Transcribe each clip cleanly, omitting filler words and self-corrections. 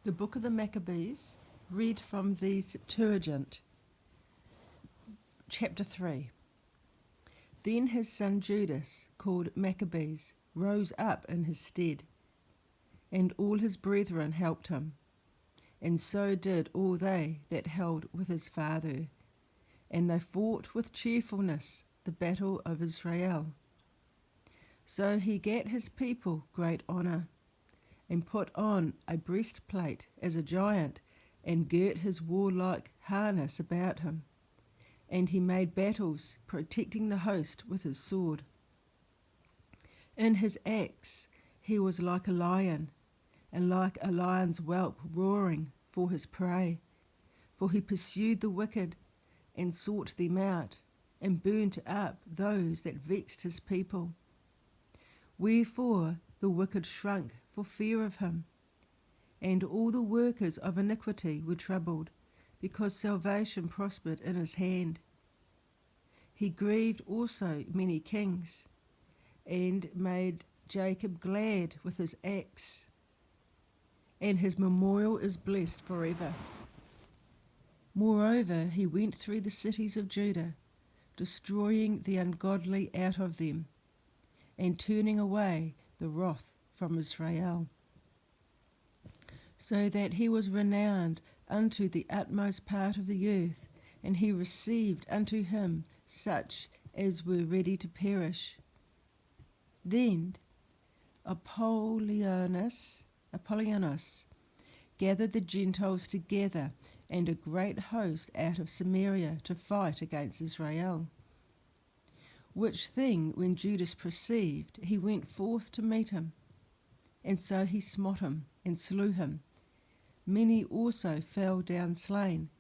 The Book of the Maccabees, read from the Septuagint, chapter 3. Then his son Judas, called Maccabees, rose up in his stead, and all his brethren helped him, and so did all they that held with his father, and they fought with cheerfulness the battle of Israel. So he gat his people great honour, and put on a breastplate as a giant, and girt his warlike harness about him. And he made battles, protecting the host with his sword. In his acts he was like a lion, and like a lion's whelp roaring for his prey. For he pursued the wicked, and sought them out, and burnt up those that vexed his people. Wherefore the wicked shrunk for fear of him, and all the workers of iniquity were troubled, because salvation prospered in his hand. He grieved also many kings, and made Jacob glad with his acts, and his memorial is blessed forever. Moreover, he went through the cities of Judah, destroying the ungodly out of them, and turning away the wrath from Israel, so that he was renowned unto the utmost part of the earth, and he received unto him such as were ready to perish. Then Apollonius gathered the Gentiles together, and a great host out of Samaria, to fight against Israel. Which thing when Judas perceived, he went forth to meet him, and so he smote him and slew him. Many also fell down slain,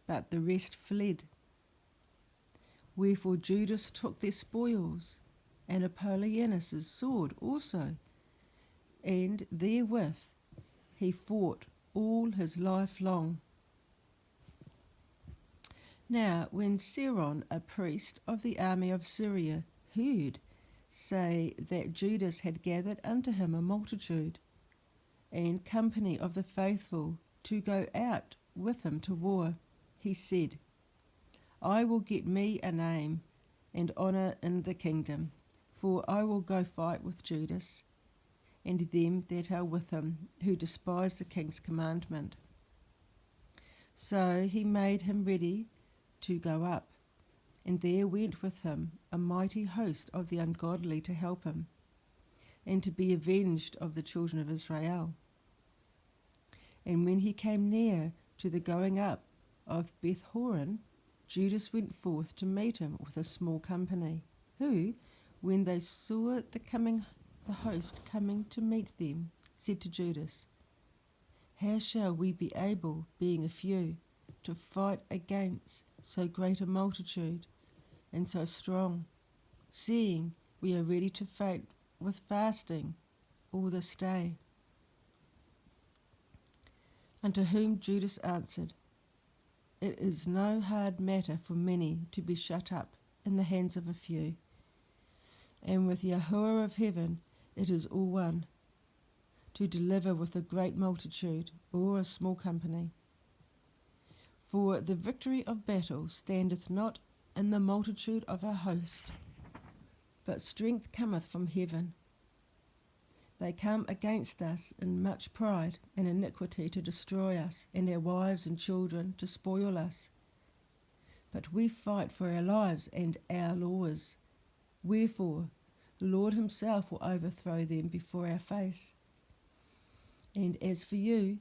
but the rest fled. Wherefore Judas took their spoils, and Apollonius' sword also, and therewith he fought all his life long. Now when Seron, a priest of the army of Syria, heard say that Judas had gathered unto him a multitude and company of the faithful to go out with him to war, he said, I will get me a name and honour in the kingdom, for I will go fight with Judas and them that are with him, who despise the king's commandment. So he made him ready to go up, and there went with him a mighty host of the ungodly to help him, and to be avenged of the children of Israel. And when he came near to the going up of Beth-horon, Judas went forth to meet him with a small company, who, when they saw the host coming to meet them, said to Judas, How shall we be able, being a few, to fight against so great a multitude and so strong, seeing we are ready to fight with fasting all this day? Unto whom Judas answered, It is no hard matter for many to be shut up in the hands of a few, and with Yahuwah of heaven it is all one, to deliver with a great multitude or a small company. For the victory of battle standeth not in the multitude of our host, but strength cometh from heaven. They come against us in much pride and iniquity to destroy us, and our wives and children to spoil us. But we fight for our lives and our laws. Wherefore the Lord himself will overthrow them before our face. And as for you,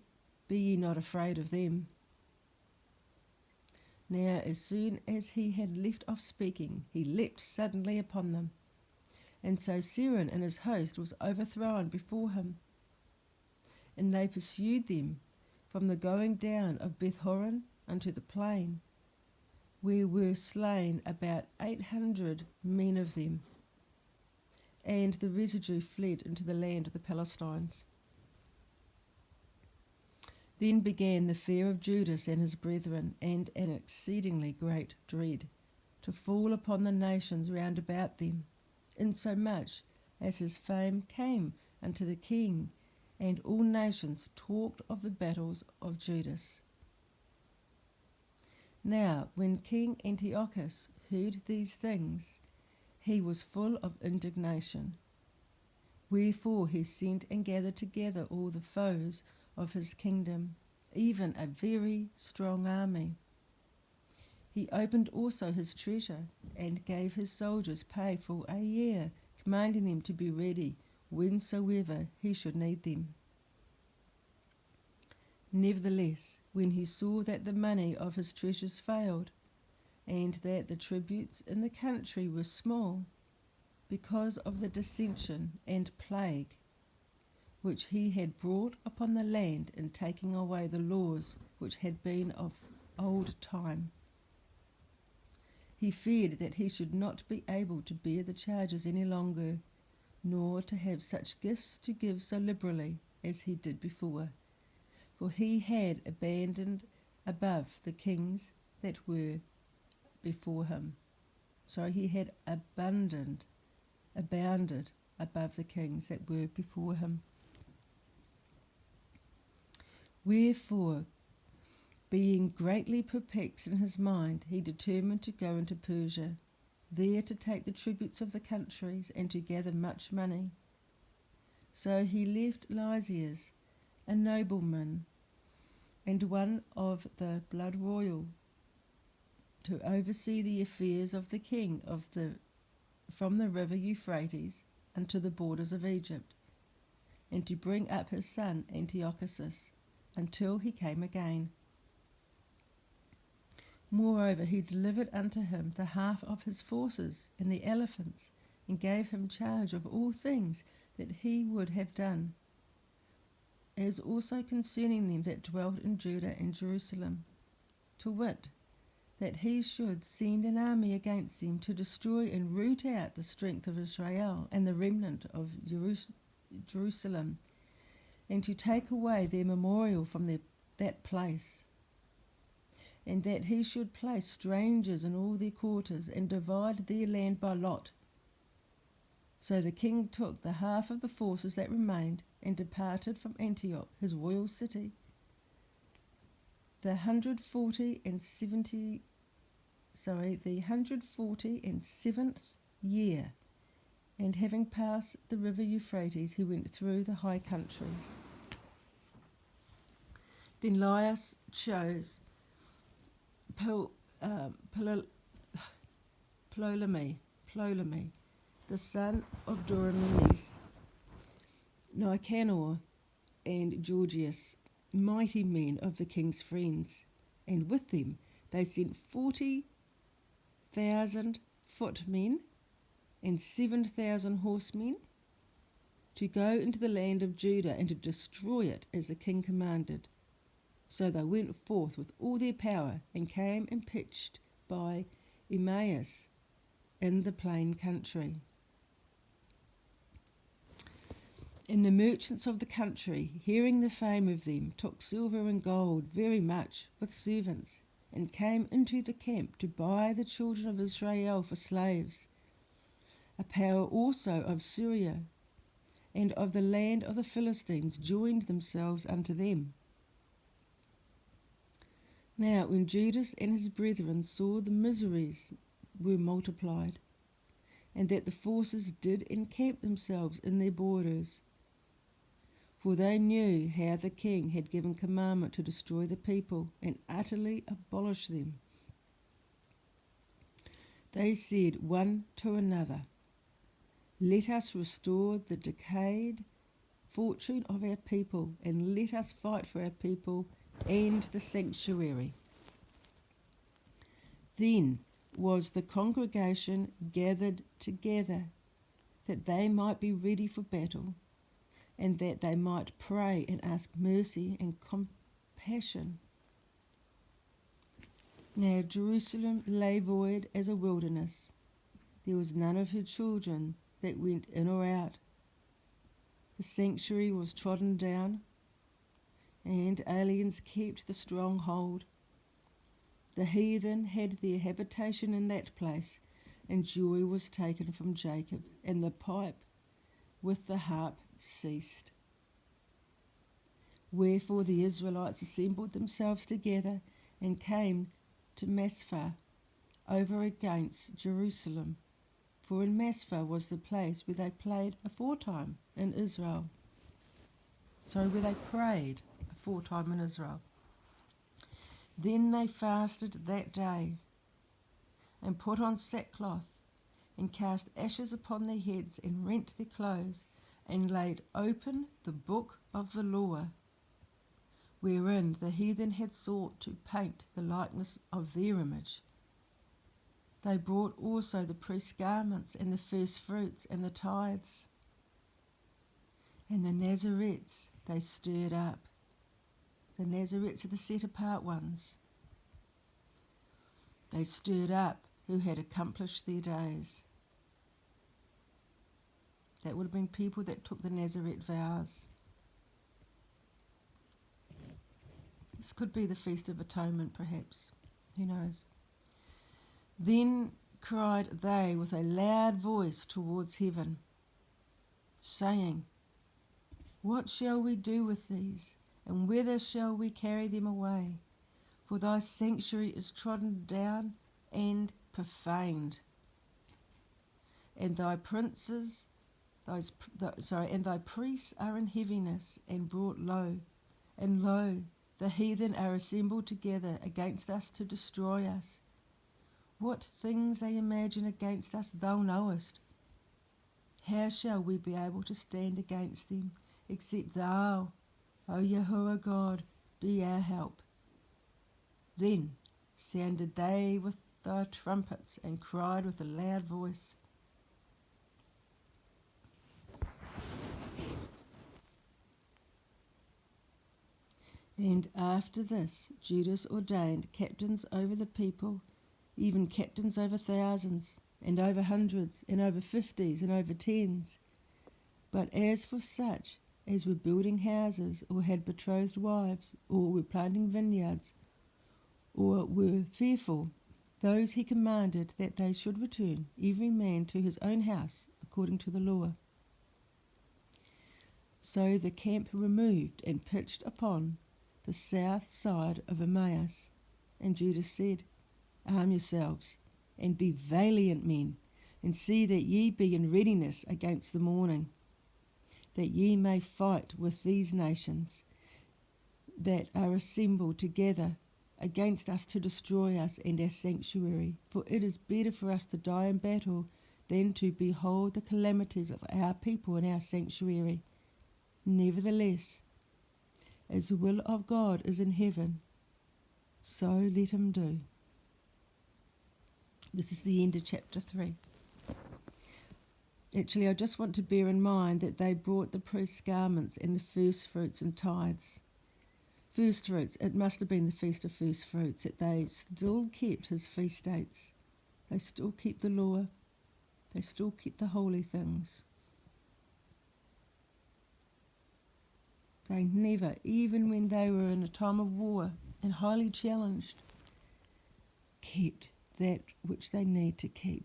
be ye not afraid of them. Now as soon as he had left off speaking, he leapt suddenly upon them. And so Seron and his host was overthrown before him. And they pursued them from the going down of Beth-horon unto the plain, where were slain about 800 men of them. And the residue fled into the land of the Palestines. Then began the fear of Judas and his brethren, and an exceedingly great dread, to fall upon the nations round about them, insomuch as his fame came unto the king, and all nations talked of the battles of Judas. Now, when King Antiochus heard these things, he was full of indignation. Wherefore he sent and gathered together all the foes of his kingdom, even a very strong army. He opened also his treasure, and gave his soldiers pay for a year, commanding them to be ready whensoever he should need them. Nevertheless, when he saw that the money of his treasures failed, and that the tributes in the country were small, because of the dissension and plague which he had brought upon the land in taking away the laws which had been of old time, he feared that he should not be able to bear the charges any longer, nor to have such gifts to give so liberally as he did before. For he had abandoned above the kings that were before him. So he had abounded above the kings that were before him. Wherefore, being greatly perplexed in his mind, he determined to go into Persia, there to take the tributes of the countries, and to gather much money. So he left Lysias, a nobleman, and one of the blood royal, to oversee the affairs of the king from the river Euphrates unto the borders of Egypt, and to bring up his son Antiochus until he came again. Moreover, he delivered unto him the half of his forces and the elephants, and gave him charge of all things that he would have done, as also concerning them that dwelt in Judah and Jerusalem, to wit, that he should send an army against them to destroy and root out the strength of Israel and the remnant of Jerusalem, and to take away their memorial from that place, and that he should place strangers in all their quarters, and divide their land by lot. So the king took the half of the forces that remained, and departed from Antioch, his royal city, the 147th year, and having passed the river Euphrates, he went through the high countries. Then Laius chose Ptolemy, the son of Doramenes, Nicanor, and Georgius, mighty men of the king's friends, and with them they sent 40,000 footmen and 7,000 horsemen to go into the land of Judah and to destroy it as the king commanded. So they went forth with all their power, and came and pitched by Emmaus in the plain country. And the merchants of the country, hearing the fame of them, took silver and gold very much with servants, and came into the camp to buy the children of Israel for slaves. A power also of Syria and of the land of the Philistines joined themselves unto them. Now when Judas and his brethren saw the miseries were multiplied, and that the forces did encamp themselves in their borders, for they knew how the king had given commandment to destroy the people and utterly abolish them, they said one to another, Let us restore the decayed fortune of our people, and let us fight for our people and the sanctuary. Then was the congregation gathered together, that they might be ready for battle, and that they might pray and ask mercy and compassion. Now Jerusalem lay void as a wilderness. There was none of her children that went in or out. The sanctuary was trodden down, and aliens kept the stronghold. The heathen had their habitation in that place, and joy was taken from Jacob, and the pipe with the harp ceased. Wherefore the Israelites assembled themselves together and came to Massah over against Jerusalem. For in Massah was the place where they played aforetime in Israel. Where they prayed aforetime in Israel. Then they fasted that day, and put on sackcloth, and cast ashes upon their heads, and rent their clothes, and laid open the book of the law, wherein the heathen had sought to paint the likeness of their image. They brought also the priest's garments, and the first fruits, and the tithes. And the Nazarenes they stirred up. The Nazarenes are the set-apart ones. They stirred up who had accomplished their days. That would have been people that took the Nazarite vows. This could be the Feast of Atonement, perhaps. Who knows? Then cried they with a loud voice towards heaven, saying, What shall we do with these, and whither shall we carry them away? For thy sanctuary is trodden down and profaned, and thy princes, and thy priests are in heaviness and brought low, and lo, the heathen are assembled together against us to destroy us. What things they imagine against us thou knowest. How shall we be able to stand against them, except thou, O Yahuwah God, be our help? Then sounded they with their trumpets, and cried with a loud voice. And after this Judas ordained captains over the people, even captains over thousands, and over hundreds, and over 50s, and over 10s. But as for such as were building houses, or had betrothed wives, or were planting vineyards, or were fearful, those he commanded that they should return, every man to his own house, according to the law. So the camp removed and pitched upon the south side of Emmaus. And Judas said, Arm yourselves, and be valiant men, and see that ye be in readiness against the morning, that ye may fight with these nations that are assembled together against us to destroy us and our sanctuary. For it is better for us to die in battle than to behold the calamities of our people and our sanctuary. Nevertheless, as the will of God is in heaven, so let him do. This is the end of chapter 3. Actually, I just want to bear in mind that they brought the priest's garments and the first fruits and tithes. First fruits, it must have been the Feast of First Fruits, that they still kept his feast dates. They still kept the law. They still kept the holy things. They never, even when they were in a time of war and highly challenged, kept that which they need to keep,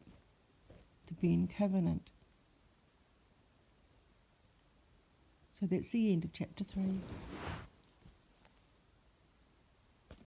to be in covenant. So that's the end of chapter 3.